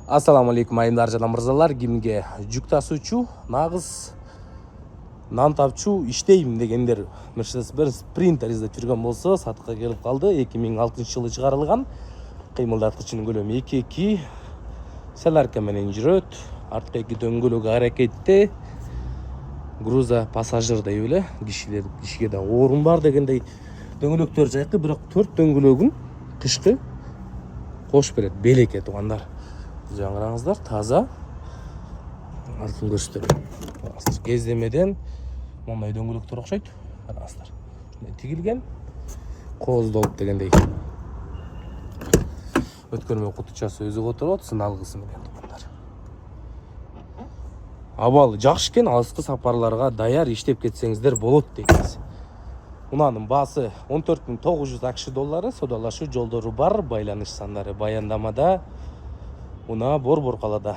Ассаламу алейкум айымдар жана мырзалар. Кимге жүк тасуучу, нагыз нан тапчу иштейм дегендер Mercedes-Benz Sprinter издеп жүргөн болсо, сатыкка келип калды. 2006-жылы чыгарылган. Кыймылдаткычынын көлөмү 2.2. Селарка менен жүрөт. Арткы эки дөңгөлөгү аракетте. Груза пассажир дейбиз эле. Кишиге да орун бар дегендей дөңгөлөктөр жайкы, бирок 4 дөңгөлөгүн кышкы кош берет. Белекке туугандар. Жаңыраңыздар, таза. Артын көрсөтөлүм. Кездемеден мондай дөңгөлөктөр окшойт. Караңыздар. Тигилген, кооздолуп дегендей. Өткөрмө кутучасы өзү которот, сыналгысы менен туугандар. Абалы жакшы экен, алыскы сапарларга даяр иштеп кетсеңиздер болот дейбиз. Унанын баасы $14,900, содалашуу жолдору бар, байланыш сандары баяндамада. Уна Борбор калада.